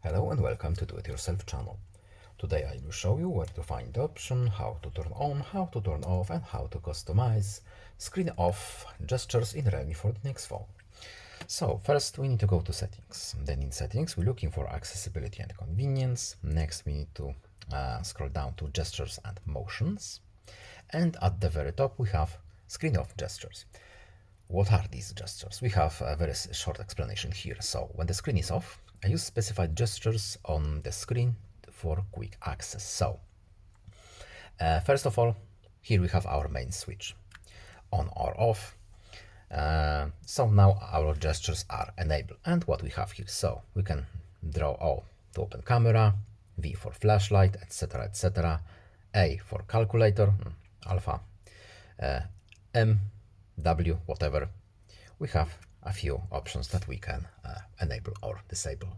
Hello and welcome to Do It Yourself channel. Today I will show you where to find the option, how to turn on, how to turn off and how to customize screen off gestures in Realme 14x phone. So first we need to go to settings. Then in settings we're looking for accessibility and convenience. Next we need to scroll down to gestures and motions. And at the very top we have screen off gestures. What are these gestures? We have a very short explanation here. So when the screen is off, I use specified gestures on the screen for quick access. So first of all, here we have our main switch, on or off. So now our gestures are enabled. And what we have here, so we can draw O to open camera, V for flashlight, etc., etc., A for calculator, alpha, M, W, whatever. We have a few options that we can enable or disable.